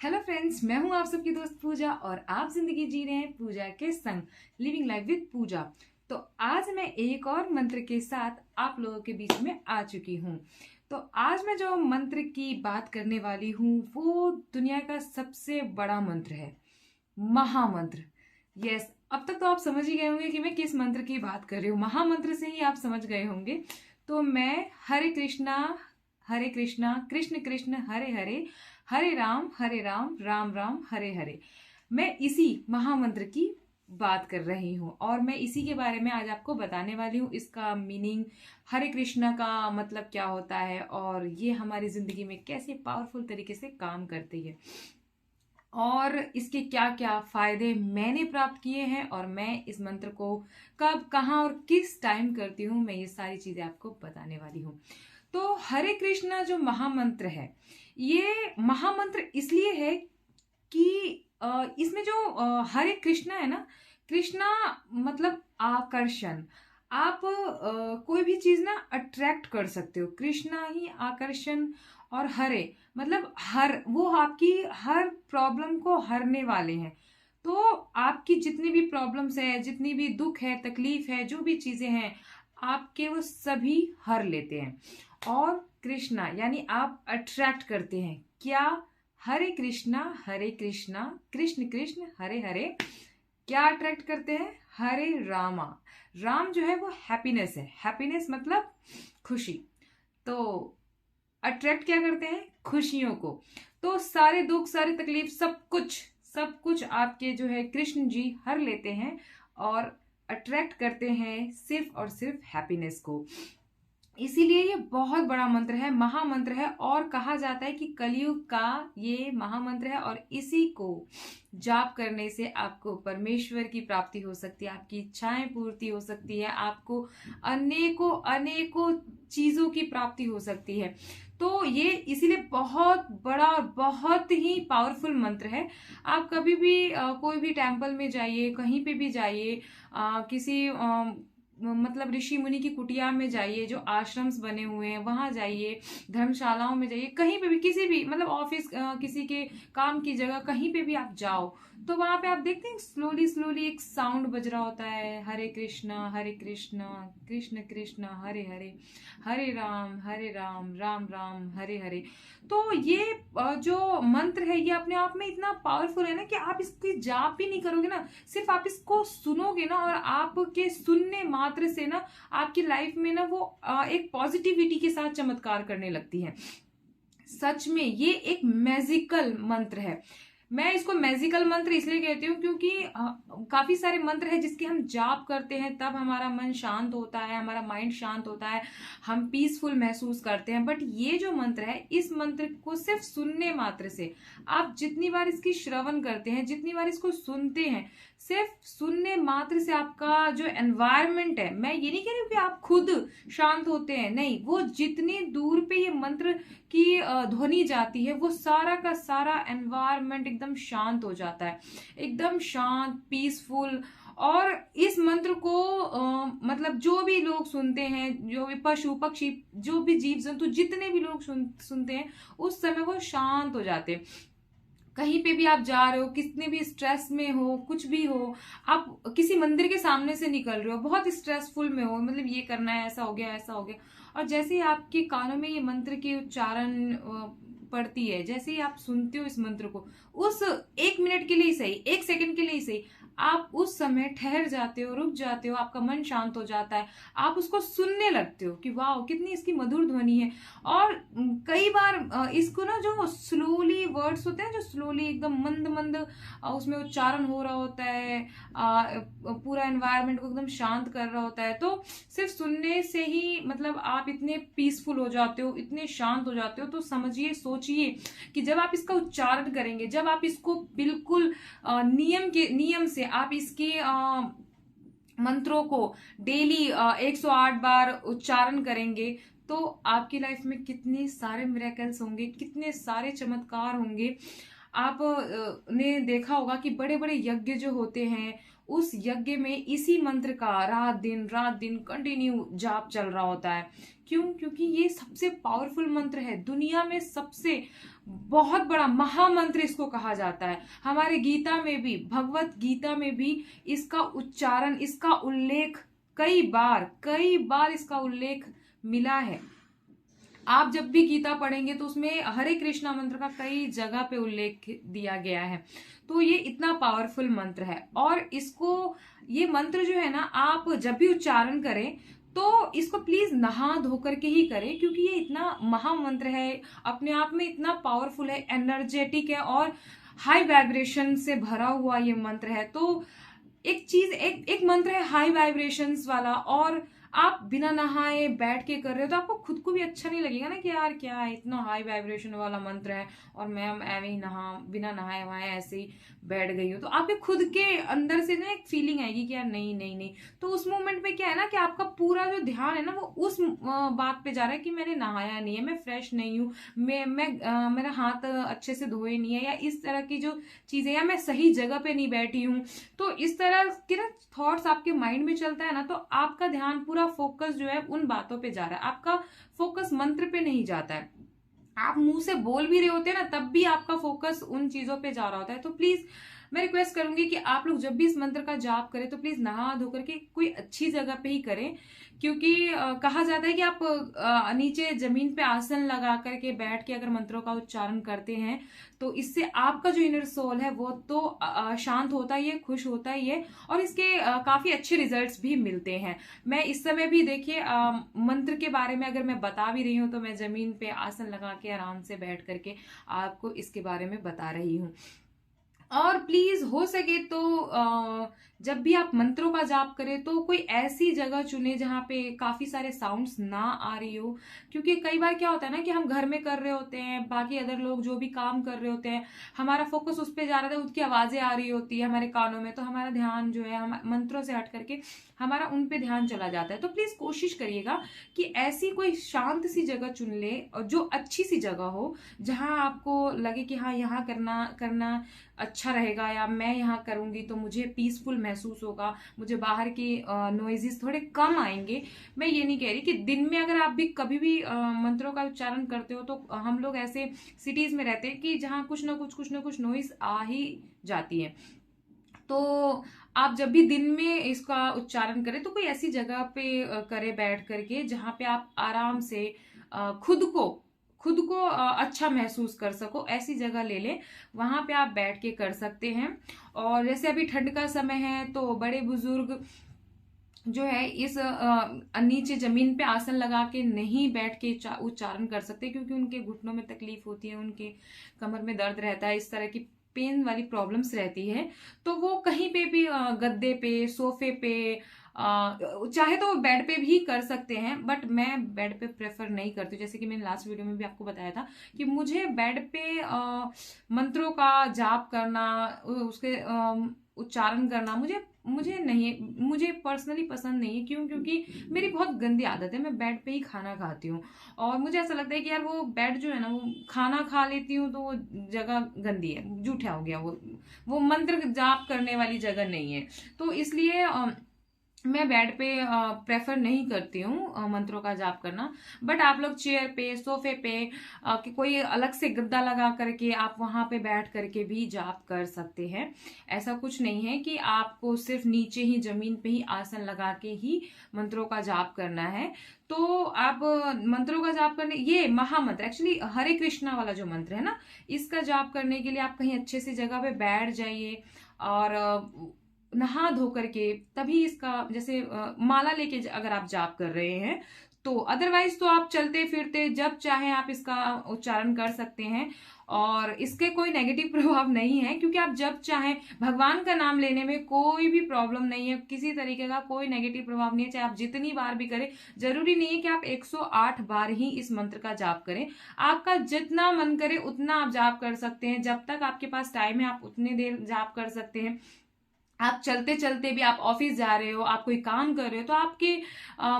Hello friends, मैं हूं आप सबकी दोस्त पूजा और आप जिंदगी जी रहे हैं पूजा के संग, लिविंग लाइफ विद पूजा। तो आज मैं एक और मंत्र के साथ आप लोगों के बीच में आ चुकी हूं। तो आज मैं जो मंत्र की बात करने वाली हूं वो दुनिया का सबसे बड़ा मंत्र है, महामंत्र। यस, अब तक तो आप समझ ही गए होंगे कि मैं किस मंत्र की बात कर रही हूँ। महामंत्र से ही आप समझ गए होंगे। तो मैं हरे कृष्णा कृष्ण कृष्ण हरे हरे, हरे राम राम राम हरे हरे, मैं इसी महामंत्र की बात कर रही हूँ और मैं इसी के बारे में आज आपको बताने वाली हूँ। इसका मीनिंग, हरे कृष्णा का मतलब क्या होता है और ये हमारी जिंदगी में कैसे पावरफुल तरीके से काम करती है और इसके क्या क्या फायदे मैंने प्राप्त किए हैं और मैं इस मंत्र को कब, कहाँ और किस टाइम करती हूँ, मैं ये सारी चीजें आपको बताने वाली हूँ। तो हरे कृष्णा जो महामंत्र है, ये महामंत्र इसलिए है कि इसमें जो हरे कृष्णा है ना, कृष्णा मतलब आकर्षण। आप कोई भी चीज ना अट्रैक्ट कर सकते हो, कृष्णा ही आकर्षण। और हरे मतलब हर, वो आपकी हर प्रॉब्लम को हरने वाले हैं। तो आपकी जितनी भी प्रॉब्लम्स है, जितनी भी दुख है, तकलीफ है, जो भी चीजें हैं, आपके वो सभी हर लेते हैं। और कृष्णा यानी आप अट्रैक्ट करते हैं क्या? हरे कृष्णा कृष्ण कृष्ण हरे हरे। क्या अट्रैक्ट करते हैं? हरे रामा। राम जो है वो हैप्पीनेस है, हैप्पीनेस मतलब खुशी। तो अट्रैक्ट क्या करते हैं? खुशियों को। तो सारे दुख, सारी तकलीफ, सब कुछ आपके जो है कृष्ण जी हर लेते हैं और अट्रैक्ट करते हैं सिर्फ और सिर्फ हैप्पीनेस को। इसीलिए ये बहुत बड़ा मंत्र है, महामंत्र है और कहा जाता है कि कलयुग का ये महामंत्र है और इसी को जाप करने से आपको परमेश्वर की प्राप्ति हो सकती है, आपकी इच्छाएं पूर्ति हो सकती है, आपको अनेकों अनेकों चीजों की प्राप्ति हो सकती है। तो ये इसीलिए बहुत बड़ा और बहुत ही पावरफुल मंत्र है। आप कभी भी कोई भी टेम्पल में जाइए, कहीं पे भी जाइए, किसी मतलब ऋषि मुनि की कुटिया में जाइए, जो आश्रम्स बने हुए हैं वहां जाइए, धर्मशालाओं में जाइए, कहीं पे भी, किसी भी मतलब ऑफिस, किसी के काम की जगह, कहीं पे भी आप जाओ तो वहां पे आप देखते हैं स्लोली स्लोली एक साउंड बज रहा होता है, हरे कृष्णा कृष्ण कृष्ण हरे हरे, हरे राम राम राम हरे हरे। तो ये जो मंत्र है ये अपने आप में इतना पावरफुल है ना कि आप इसकी जाप भी नहीं करोगे ना, सिर्फ आप इसको सुनोगे ना और आपके सुनने मात्र से ना आपकी लाइफ में ना वो एक पॉजिटिविटी के साथ चमत्कार करने लगती है। सच में ये एक मैजिकल मंत्र है। मैं इसको मैजिकल मंत्र इसलिए कहती हूँ क्योंकि काफी सारे मंत्र है जिसके हम जाप करते हैं तब हमारा मन शांत होता है, हमारा माइंड शांत होता है, हम पीसफुल महसूस करते हैं। बट ये जो मंत्र है, इस मंत्र को सिर्फ सुनने मात्र से, आप जितनी बार इसकी श्रवण करते हैं, जितनी बार इसको सुनते हैं, सिर्फ सुनने मात्र से आपका जो एनवायरमेंट है, मैं ये नहीं कह रही हूँ कि आप खुद शांत होते हैं, नहीं, वो जितनी दूर पे ये मंत्र की ध्वनि जाती है वो सारा का सारा एनवायरमेंट एकदम शांत हो जाता है, एकदम शांत, पीसफुल। और इस मंत्र को मतलब जो भी लोग सुनते हैं, जो भी पशु पक्षी, जो भी जीव जंतु, जितने भी लोग सुनते हैं, उस समय वो शांत हो जाते हैं। कहीं पे भी आप जा रहे हो, कितने भी स्ट्रेस में हो, कुछ भी हो, आप किसी मंदिर के सामने से निकल रहे हो, बहुत स्ट्रेसफुल में हो, मतलब ये करना है, ऐसा हो गया, ऐसा हो गया, और जैसे ही आपके कानों में ये मंत्र की उच्चारण पड़ती है, जैसे ही आप सुनते हो इस मंत्र को, उस 1 मिनट के लिए ही सही, 1 सेकंड के लिए ही सही, आप उस समय ठहर जाते हो, रुक जाते हो, आपका मन शांत हो जाता है, आप उसको सुनने लगते हो कि वाह कितनी इसकी मधुर ध्वनि है। और कई बार इसको ना, जो स्लोली वर्ड्स होते हैं, जो स्लोली एकदम मंद मंद उसमें उच्चारण हो रहा होता है, पूरा एनवायरनमेंट को एकदम शांत कर रहा होता है, तो सिर्फ सुनने से ही मतलब आप इतने पीसफुल हो जाते हो, इतने शांत हो जाते हो। तो समझिए, सोचिए कि जब आप इसका उच्चारण करेंगे, जब आप इसको बिल्कुल नियम से आप इसके मंत्रों को डेली 108 बार उच्चारण करेंगे, तो आपकी लाइफ में कितने सारे मिरेकल्स होंगे, कितने सारे चमत्कार होंगे। आप ने देखा होगा कि बड़े बड़े यज्ञ जो होते हैं, उस यज्ञ में इसी मंत्र का रात दिन कंटिन्यू जाप चल रहा होता है। क्यों? क्योंकि ये सबसे पावरफुल मंत्र है दुनिया में, सबसे बहुत बड़ा महामंत्र इसको कहा जाता है। हमारे गीता में भी, भगवत गीता में भी इसका उच्चारण, इसका उल्लेख कई बार इसका उल्लेख मिला है। आप जब भी गीता पढ़ेंगे तो उसमें हरे कृष्णा मंत्र का कई जगह पे उल्लेख दिया गया है। तो ये इतना पावरफुल मंत्र है, और इसको, ये मंत्र जो है ना, आप जब भी उच्चारण करें तो इसको प्लीज नहा धो करके ही करें, क्योंकि ये इतना महामंत्र है, अपने आप में इतना पावरफुल है, एनर्जेटिक है, और हाई वाइब्रेशन से भरा हुआ ये मंत्र है। तो एक मंत्र है हाई वाइब्रेशंस वाला, और आप बिना नहाए बैठ के कर रहे हो तो आपको खुद को भी अच्छा नहीं लगेगा ना कि यार क्या है, इतना हाई वाइब्रेशन वाला मंत्र है और मैं ऐवे ही बिना नहाए वहाए ऐसे ही बैठ गई हूँ। तो आपके खुद के अंदर से ना एक फीलिंग आएगी कि यार नहीं नहीं नहीं। तो उस मोमेंट में क्या है ना कि आपका पूरा जो ध्यान है ना वो उस बात पे जा रहा है कि मैंने नहाया नहीं है, मैं फ्रेश नहीं हूँ, मेरा हाथ अच्छे से धोए नहीं है, या इस तरह की जो चीजें, या मैं सही जगह पे नहीं बैठी हूँ। तो इस तरह के ना थॉट्स आपके माइंड में चलता है ना, तो आपका ध्यान पूरा फोकस जो है उन बातों पे जा रहा है, आपका फोकस मंत्र पे नहीं जाता है। आप मुंह से बोल भी रहे होते हैं ना, तब भी आपका फोकस उन चीजों पे जा रहा होता है। तो प्लीज मैं रिक्वेस्ट करूंगी कि आप लोग जब भी इस मंत्र का जाप करें तो प्लीज नहा धो करके कोई अच्छी जगह पे ही करें, क्योंकि कहा जाता है कि आप नीचे जमीन पे आसन लगा करके बैठ के अगर मंत्रों का उच्चारण करते हैं तो इससे आपका जो इनर सोल है वो तो शांत होता ही है, खुश होता ही है, और इसके काफी अच्छे रिजल्ट्स भी मिलते हैं। मैं इस समय भी देखिए मंत्र के बारे में अगर मैं बता भी रही हूँ तो मैं जमीन पे आसन लगा के आराम से बैठ करके आपको इसके बारे में बता रही हूँ। और प्लीज हो सके तो जब भी आप मंत्रों का जाप करें तो कोई ऐसी जगह चुने जहाँ पे काफी सारे साउंड्स ना आ रही हो, क्योंकि कई बार क्या होता है ना कि हम घर में कर रहे होते हैं, बाकी अदर लोग जो भी काम कर रहे होते हैं, हमारा फोकस उस पर जा रहा था, उसकी आवाजें आ रही होती है हमारे कानों में, तो हमारा ध्यान जो है हम मंत्रों से हट करके हमारा उन पे ध्यान चला जाता है। तो प्लीज कोशिश करिएगा कि ऐसी कोई शांत सी जगह चुन ले, और जो अच्छी सी जगह हो, जहां आपको लगे कि हाँ यहाँ करना अच्छा रहेगा, या मैं यहाँ करूंगी तो मुझे पीसफुल महसूस होगा, मुझे बाहर की नॉइजेस थोड़े कम आएंगे। मैं ये नहीं कह रही कि दिन में अगर आप भी कभी भी मंत्रों का उच्चारण करते हो, तो हम लोग ऐसे सिटीज में रहते हैं कि जहाँ कुछ ना कुछ नॉइज आ ही जाती है। तो आप जब भी दिन में इसका उच्चारण करें तो कोई ऐसी जगह पे करें बैठ करके जहाँ पे आप आराम से खुद को अच्छा महसूस कर सको, ऐसी जगह ले लें, वहां पे आप बैठ के कर सकते हैं। और जैसे अभी ठंड का समय है तो बड़े बुजुर्ग जो है इस नीचे जमीन पे आसन लगा के नहीं बैठ के उच्चारण कर सकते, क्योंकि उनके घुटनों में तकलीफ होती है, उनके कमर में दर्द रहता है, इस तरह की पेन वाली प्रॉब्लम्स रहती है। तो वो कहीं पे भी गद्दे पे, सोफे पे, चाहे तो वो बेड पे भी कर सकते हैं, बट मैं बेड पे प्रेफर नहीं करती। जैसे कि मैंने लास्ट वीडियो में भी आपको बताया था कि मुझे बेड पे मंत्रों का जाप करना, उसके उच्चारण करना मुझे पर्सनली पसंद नहीं है। क्यों? क्योंकि मेरी बहुत गंदी आदत है, मैं बेड पे ही खाना खाती हूँ, और मुझे ऐसा लगता है कि यार वो बेड जो है ना, वो खाना खा लेती हूँ तो वो जगह गंदी है, जूठा हो गया, वो मंत्र जाप करने वाली जगह नहीं है। तो इसलिए मैं बेड पे प्रेफर नहीं करती हूँ मंत्रों का जाप करना। बट आप लोग चेयर पे, सोफे पे, कि कोई अलग से गद्दा लगा करके आप वहां पे बैठ करके भी जाप कर सकते हैं। ऐसा कुछ नहीं है कि आपको सिर्फ नीचे ही जमीन पे ही आसन लगा के ही मंत्रों का जाप करना है। तो आप मंत्रों का जाप करने, ये महामंत्र एक्चुअली हरे कृष्णा वाला जो मंत्र है ना, इसका जाप करने के लिए आप कहीं अच्छे सी जगह पे बैठ जाइए, और नहा धो करके तभी इसका, जैसे माला लेके अगर आप जाप कर रहे हैं तो, अदरवाइज तो आप चलते फिरते जब चाहे आप इसका उच्चारण कर सकते हैं, और इसके कोई नेगेटिव प्रभाव नहीं है, क्योंकि आप जब चाहे, भगवान का नाम लेने में कोई भी प्रॉब्लम नहीं है, किसी तरीके का कोई नेगेटिव प्रभाव नहीं है, चाहे आप जितनी बार भी करें। जरूरी नहीं है कि आप 108 बार ही इस मंत्र का जाप करें, आपका जितना मन करे उतना आप जाप कर सकते हैं, जब तक आपके पास टाइम है आप उतने देर जाप कर सकते हैं। आप चलते चलते भी, आप ऑफिस जा रहे हो, आप कोई काम कर रहे हो, तो आपके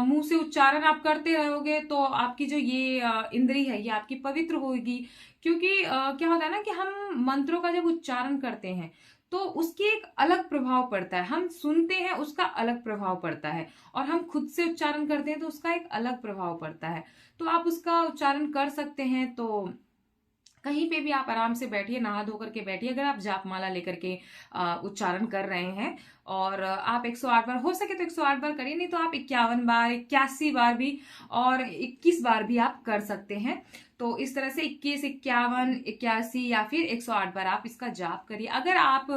मुंह से उच्चारण आप करते रहोगे तो आपकी जो ये इंद्री है ये आपकी पवित्र होगी। क्योंकि क्या होता है ना कि हम मंत्रों का जब उच्चारण करते हैं तो उसकी एक अलग प्रभाव पड़ता है, हम सुनते हैं उसका अलग प्रभाव पड़ता है, और हम खुद से उच्चारण करते हैं तो उसका एक अलग प्रभाव पड़ता है। तो आप उसका उच्चारण कर सकते हैं, तो कहीं पे भी आप आराम से बैठिए, नहा धो करके बैठिए। अगर आप जाप माला लेकर के उच्चारण कर रहे हैं और आप 108 बार, हो सके तो 108 बार करिए, नहीं तो आप 51 बार, 81 बार भी और 21 बार भी आप कर सकते हैं। तो इस तरह से 21, 51, 81 या फिर 108 बार आप इसका जाप करिए। अगर आप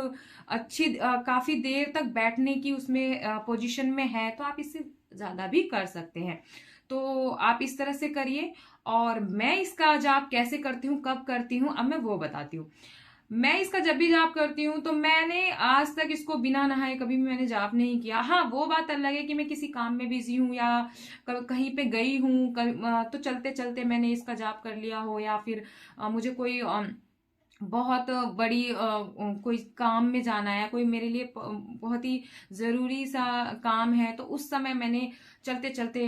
काफी देर तक बैठने की उसमें पोजीशन में है तो आप इससे ज्यादा भी कर सकते हैं। तो आप इस तरह से करिए। और मैं इसका जाप कैसे करती हूँ, कब करती हूँ, अब मैं वो बताती हूँ। मैं इसका जब भी जाप करती हूँ तो मैंने आज तक इसको बिना नहाए कभी भी मैंने जाप नहीं किया। हाँ, वो बात अलग है कि मैं किसी काम में बिजी हूँ या कहीं पे गई हूँ, तो चलते चलते मैंने इसका जाप कर लिया हो, या फिर मुझे कोई बहुत बड़ी कोई काम में जाना है, कोई मेरे लिए बहुत ही जरूरी सा काम है, तो उस समय मैंने चलते चलते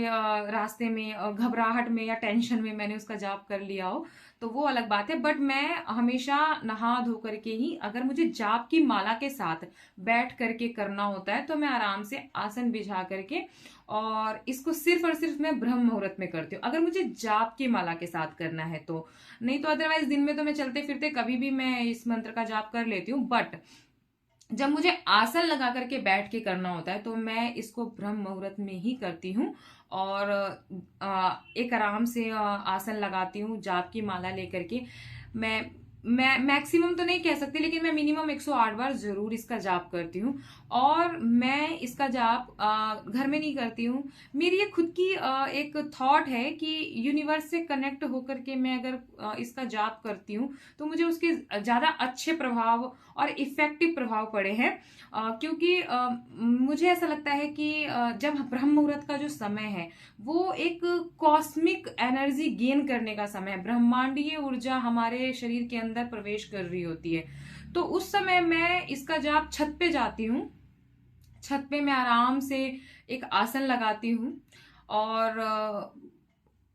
रास्ते में घबराहट में या टेंशन में मैंने उसका जाप कर लिया हो, तो वो अलग बात है। बट मैं हमेशा नहा धो करके ही, अगर मुझे जाप की माला के साथ बैठ करके करना होता है तो मैं आराम से आसन बिछा करके और इसको सिर्फ और सिर्फ मैं ब्रह्म मुहूर्त में करती हूँ, अगर मुझे जाप की माला के साथ करना है तो। नहीं तो अदरवाइज दिन में तो मैं चलते फिरते कभी भी मैं इस मंत्र का जाप कर लेती हूँ। बट जब मुझे आसन लगा करके बैठ के करना होता है तो मैं इसको ब्रह्म मुहूर्त में ही करती हूँ। और एक आराम से आसन लगाती हूँ जाप की माला लेकर के। मैं मैक्सिमम तो नहीं कह सकती, लेकिन मैं मिनिमम 108 बार जरूर इसका जाप करती हूँ। और मैं इसका जाप घर में नहीं करती हूँ। मेरी ये खुद की एक थॉट है कि यूनिवर्स से कनेक्ट होकर के मैं अगर इसका जाप करती हूँ तो मुझे उसके ज्यादा अच्छे प्रभाव और इफेक्टिव प्रभाव पड़े हैं। क्योंकि मुझे ऐसा लगता है कि जब ब्रह्म मुहूर्त का जो समय है वो एक कॉस्मिक एनर्जी गेन करने का समय है, ब्रह्मांडीय ऊर्जा हमारे शरीर के अंदर प्रवेश कर रही होती है। तो उस समय मैं इसका जाप छत पे जाती हूँ, छत पे मैं आराम से एक आसन लगाती हूँ और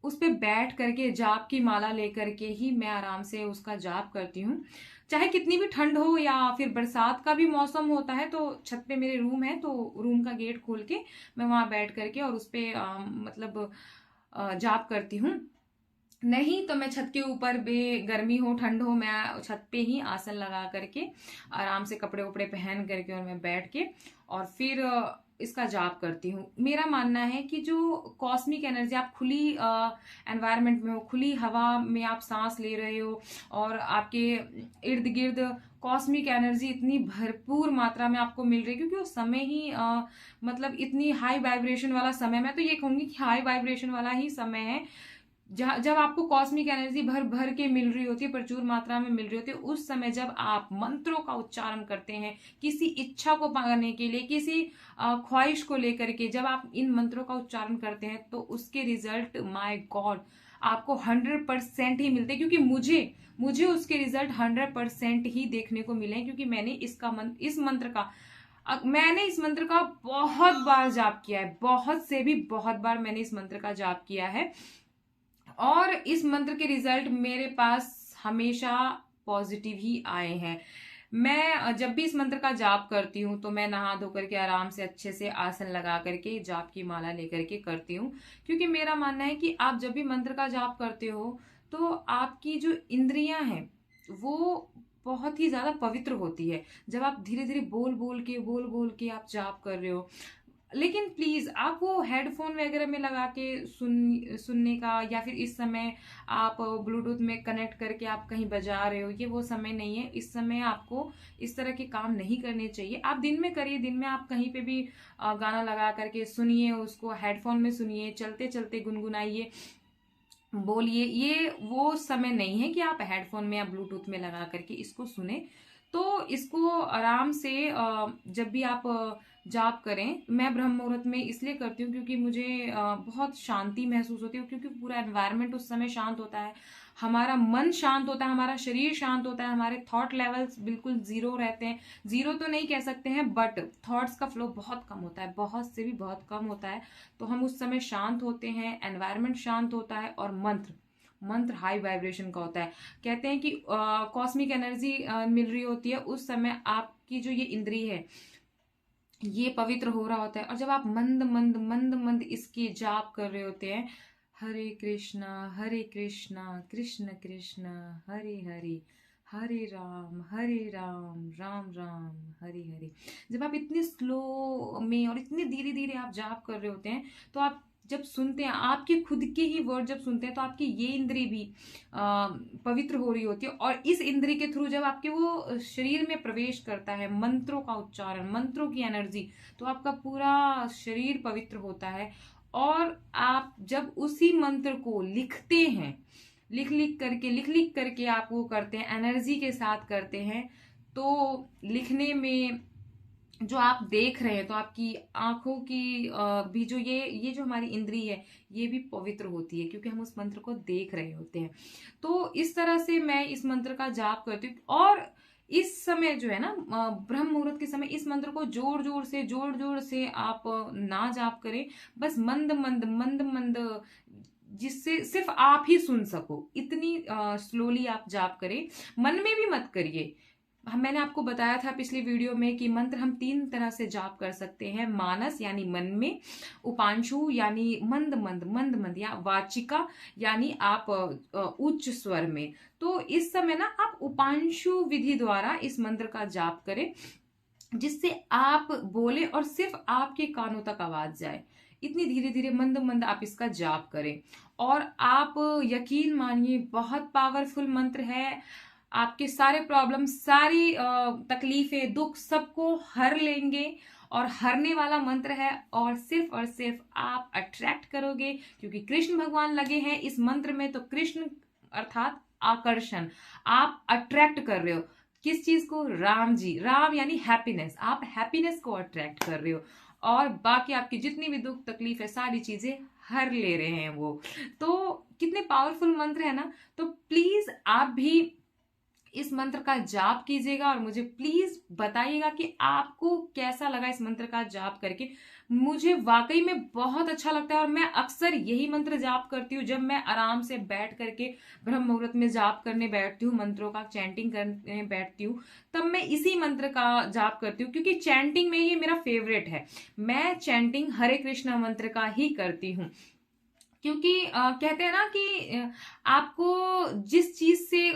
उस पे बैठ करके जाप की माला लेकर के ही मैं आराम से उसका जाप करती हूँ। चाहे कितनी भी ठंड हो या फिर बरसात का भी मौसम होता है तो छत पे मेरे रूम है, तो रूम का गेट खोल के मैं वहां बैठ करके और उस पे मतलब जाप करती हूँ। नहीं तो मैं छत के ऊपर भी, गर्मी हो ठंड हो, मैं छत पे ही आसन लगा करके आराम से कपड़े उपड़े पहन करके और मैं बैठ के और फिर इसका जाप करती हूँ। मेरा मानना है कि जो कॉस्मिक एनर्जी, आप खुली एनवायरनमेंट में हो, खुली हवा में आप सांस ले रहे हो और आपके इर्द गिर्द कॉस्मिक एनर्जी इतनी भरपूर मात्रा में आपको मिल रही है, क्योंकि वो समय ही मतलब इतनी हाई वाइब्रेशन वाला समय, मैं तो ये कहूंगी कि हाई वाइब्रेशन वाला ही समय है। जब आपको कॉस्मिक एनर्जी भर भर के मिल रही होती है, प्रचुर मात्रा में मिल रही होती है, उस समय जब आप मंत्रों का उच्चारण करते हैं किसी इच्छा को पाने के लिए, किसी ख्वाहिश को लेकर के, जब आप इन मंत्रों का उच्चारण करते हैं तो उसके रिजल्ट, माय गॉड, आपको 100% ही मिलते हैं। क्योंकि मुझे उसके रिजल्ट 100% ही देखने को मिले, क्योंकि मैंने मैंने इस मंत्र का बहुत बार जाप किया है, बहुत से भी बहुत बार मैंने इस मंत्र का जाप किया है और इस मंत्र के रिजल्ट मेरे पास हमेशा पॉजिटिव ही आए हैं। मैं जब भी इस मंत्र का जाप करती हूँ तो मैं नहा धो करके आराम से अच्छे से आसन लगा करके जाप की माला लेकर के करती हूँ। क्योंकि मेरा मानना है कि आप जब भी मंत्र का जाप करते हो तो आपकी जो इंद्रियां हैं वो बहुत ही ज्यादा पवित्र होती है। जब आप धीरे धीरे बोल बोल के आप जाप कर रहे हो, लेकिन प्लीज आप वो हेडफोन वगैरह में लगा के सुनने का, या फिर इस समय आप ब्लूटूथ में कनेक्ट करके आप कहीं बजा रहे हो, ये वो समय नहीं है। इस समय आपको इस तरह के काम नहीं करने चाहिए। आप दिन में करिए, दिन में आप कहीं पे भी गाना लगा करके सुनिए, उसको हेडफोन में सुनिए, चलते चलते गुनगुनाइए, बोलिए। ये वो समय नहीं है कि आप हेडफोन में या ब्लूटूथ में लगा करके इसको सुने। तो इसको आराम से जब भी आप जाप करें, मैं ब्रह्म मुहूर्त में इसलिए करती हूँ क्योंकि मुझे बहुत शांति महसूस होती है, क्योंकि पूरा एनवायरनमेंट उस समय शांत होता है, हमारा मन शांत होता है, हमारा शरीर शांत होता है, हमारे थॉट लेवल्स बिल्कुल जीरो रहते हैं। जीरो तो नहीं कह सकते हैं, बट थॉट्स का फ्लो बहुत कम होता है, बहुत से भी बहुत कम होता है। तो हम उस समय शांत होते हैं, एनवायरनमेंट शांत होता है और मंत्र हाई वाइब्रेशन का होता है। कहते हैं कि कॉस्मिक एनर्जी मिल रही होती है उस समय, आपकी जो ये इंद्रिय है ये पवित्र हो रहा होता है। और जब आप मंद मंद मंद मंद इसकी जाप कर रहे होते हैं, हरे कृष्णा कृष्ण कृष्ण हरे हरे, हरे राम राम राम हरे हरे। जब आप इतने स्लो में और इतने धीरे धीरे आप जाप कर रहे होते हैं, तो आप जब सुनते हैं आपके खुद के ही वर्ड जब सुनते हैं, तो आपकी ये इंद्री भी पवित्र हो रही होती है। और इस इंद्री के थ्रू जब आपके वो शरीर में प्रवेश करता है मंत्रों का उच्चारण, मंत्रों की एनर्जी, तो आपका पूरा शरीर पवित्र होता है। और आप जब उसी मंत्र को लिखते हैं, लिख लिख करके आप वो करते हैं, एनर्जी के साथ करते हैं, तो लिखने में जो आप देख रहे हैं, तो आपकी आंखों की भी जो ये जो हमारी इंद्री है, ये भी पवित्र होती है, क्योंकि हम उस मंत्र को देख रहे होते हैं। तो इस तरह से मैं इस मंत्र का जाप करती हूँ। और इस समय जो है ना, ब्रह्म मुहूर्त के समय इस मंत्र को जोर जोर से आप ना जाप करें, बस मंद मंद मंद मंद, जिससे सिर्फ आप ही सुन सको, इतनी स्लोली आप जाप करें। मन में भी मत करिए। मैंने आपको बताया था पिछली वीडियो में कि मंत्र हम 3 तरह से जाप कर सकते हैं, मानस यानी मन में, उपांशु यानी मंद मंद मंद मंद, या वाचिका यानी आप उच्च स्वर में। तो इस समय ना आप उपांशु विधि द्वारा इस मंत्र का जाप करें, जिससे आप बोले और सिर्फ आपके कानों तक आवाज जाए। इतनी धीरे धीरे मंद मंद आप इसका जाप करें, और आप यकीन मानिए बहुत पावरफुल मंत्र है। आपके सारे प्रॉब्लम, सारी तकलीफें, दुख सबको हर लेंगे, और हरने वाला मंत्र है। और सिर्फ आप अट्रैक्ट करोगे, क्योंकि कृष्ण भगवान लगे हैं इस मंत्र में। तो कृष्ण अर्थात आकर्षण, आप अट्रैक्ट कर रहे हो किस चीज को? राम जी। राम यानी हैप्पीनेस, आप हैप्पीनेस को अट्रैक्ट कर रहे हो, और बाकी आपकी जितनी भी दुख तकलीफ है, सारी चीजें हर ले रहे हैं वो। तो कितने पावरफुल मंत्र है ना। तो प्लीज आप भी इस मंत्र का जाप कीजिएगा, और मुझे प्लीज बताइएगा कि आपको कैसा लगा इस मंत्र का जाप करके। मुझे वाकई में बहुत अच्छा लगता है, और मैं अक्सर यही मंत्र जाप करती हूँ जब मैं आराम से बैठ करके ब्रह्म मुहूर्त में जाप करने बैठती हूँ, मंत्रों का चैंटिंग करने बैठती हूँ, तब मैं इसी मंत्र का जाप करती हूँ, क्योंकि चैंटिंग में ये मेरा फेवरेट है। मैं चैंटिंग हरे कृष्णा मंत्र का ही करती हूँ, क्योंकि कहते हैं ना कि आपको जिस चीज से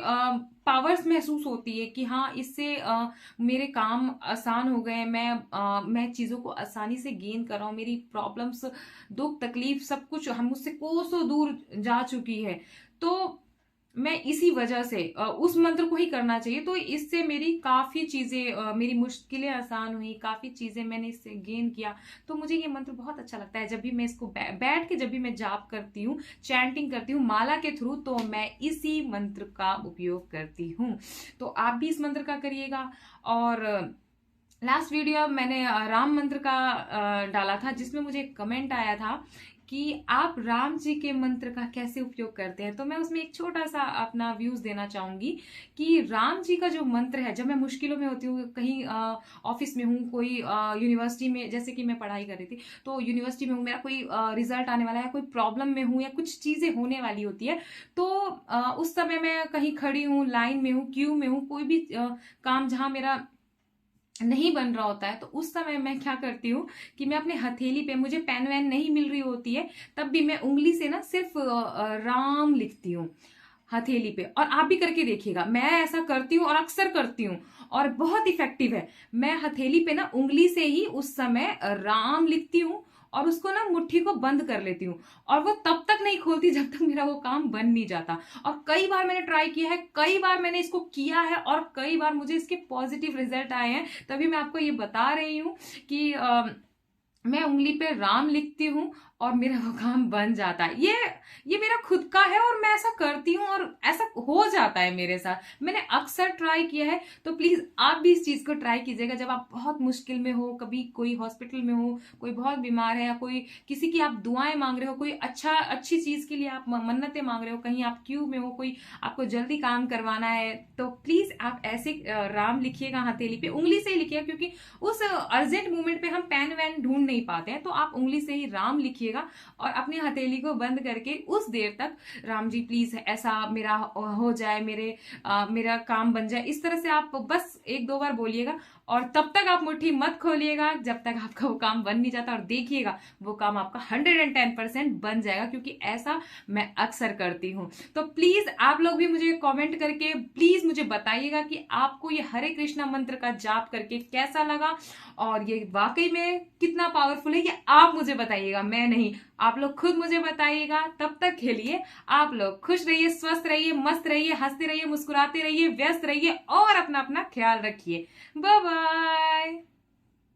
पावर्स महसूस होती है कि हाँ, इससे मेरे काम आसान हो गए, मैं चीजों को आसानी से गेन कर रहा हूँ, मेरी प्रॉब्लम्स, दुख तकलीफ सब कुछ हम मुझसे कोसों दूर जा चुकी है, तो मैं इसी वजह से उस मंत्र को ही करना चाहिए। तो इससे मेरी काफी चीजें, मेरी मुश्किलें आसान हुई, काफी चीजें मैंने इससे गेन किया। तो मुझे ये मंत्र बहुत अच्छा लगता है। जब भी मैं इसको बैठ के जब भी मैं जाप करती हूँ, चैंटिंग करती हूँ माला के थ्रू, तो मैं इसी मंत्र का उपयोग करती हूँ। तो आप भी इस मंत्र का करिएगा। और लास्ट वीडियो मैंने राम मंत्र का डाला था, जिसमें मुझे कमेंट आया था कि आप राम जी के मंत्र का कैसे उपयोग करते हैं। तो मैं उसमें एक छोटा सा अपना व्यूज देना चाहूंगी कि राम जी का जो मंत्र है, जब मैं मुश्किलों में होती हूँ, कहीं ऑफिस में हूँ, कोई यूनिवर्सिटी में, जैसे कि मैं पढ़ाई कर रही थी, तो यूनिवर्सिटी में हूँ, मेरा कोई रिजल्ट आने वाला है, कोई प्रॉब्लम में हूँ, या कुछ चीजें होने वाली होती है, तो उस समय मैं कहीं खड़ी हूँ, लाइन में हूँ, क्यू में हूँ, कोई भी काम जहां मेरा नहीं बन रहा होता है, तो उस समय मैं क्या करती हूँ कि मैं अपने हथेली पे, मुझे पेन वैन नहीं मिल रही होती है, तब भी मैं उंगली से ना सिर्फ राम लिखती हूँ हथेली पे। और आप भी करके देखिएगा, मैं ऐसा करती हूँ और अक्सर करती हूँ, और बहुत इफेक्टिव है। मैं हथेली पे ना उंगली से ही उस समय राम लिखती हूँ, और उसको ना मुट्ठी को बंद कर लेती हूँ, और वो तब तक नहीं खोलती जब तक मेरा वो काम बन नहीं जाता। और कई बार मैंने ट्राई किया है, कई बार मैंने इसको किया है, और कई बार मुझे इसके पॉजिटिव रिजल्ट आए हैं। तभी मैं आपको ये बता रही हूँ कि मैं उंगली पे राम लिखती हूँ, और मेरा वो काम बन जाता है। ये मेरा खुद का है, और मैं ऐसा करती हूँ, और ऐसा हो जाता है मेरे साथ। मैंने अक्सर ट्राई किया है। तो प्लीज आप भी इस चीज को ट्राई कीजिएगा, जब आप बहुत मुश्किल में हो, कभी कोई हॉस्पिटल में हो, कोई बहुत बीमार है, या कोई किसी की आप दुआएं मांग रहे हो, कोई अच्छी चीज के लिए आप मन्नतें मांग रहे हो, कहीं आप क्यू में हो, कोई आपको जल्दी काम करवाना है, तो प्लीज आप ऐसे राम लिखिएगा हथेली पे, उंगली से ही लिखिएगा, क्योंकि उस अर्जेंट मोमेंट पे हम पेन वैन ढूंढ नहीं पाते हैं। तो आप उंगली से ही राम लिखिएगा, लीजिएगा और अपनी हथेली को बंद करके उस देर तक राम जी प्लीज ऐसा मेरा हो जाए, मेरा काम बन जाए, इस तरह से आप बस 1-2 बार बोलिएगा और तब तक आप मुट्ठी मत खोलिएगा जब तक आपका वो काम बन नहीं जाता, और देखिएगा वो काम आपका 110% बन जाएगा, क्योंकि ऐसा मैं अक्सर करती हूँ। तो प्लीज आप लोग भी मुझे कमेंट करके प्लीज मुझे बताइएगा कि आपको ये हरे कृष्णा मंत्र का जाप करके कैसा लगा और ये वाकई में कितना पावरफुल है, ये आप मुझे बताइएगा, मैं नहीं, आप लोग खुद मुझे बताइएगा। तब तक के लिए आप लोग खुश रहिए, स्वस्थ रहिए, मस्त रहिए, हंसते रहिए, मुस्कुराते रहिए, व्यस्त रहिए और अपना अपना ख्याल रखिए। Bye bye.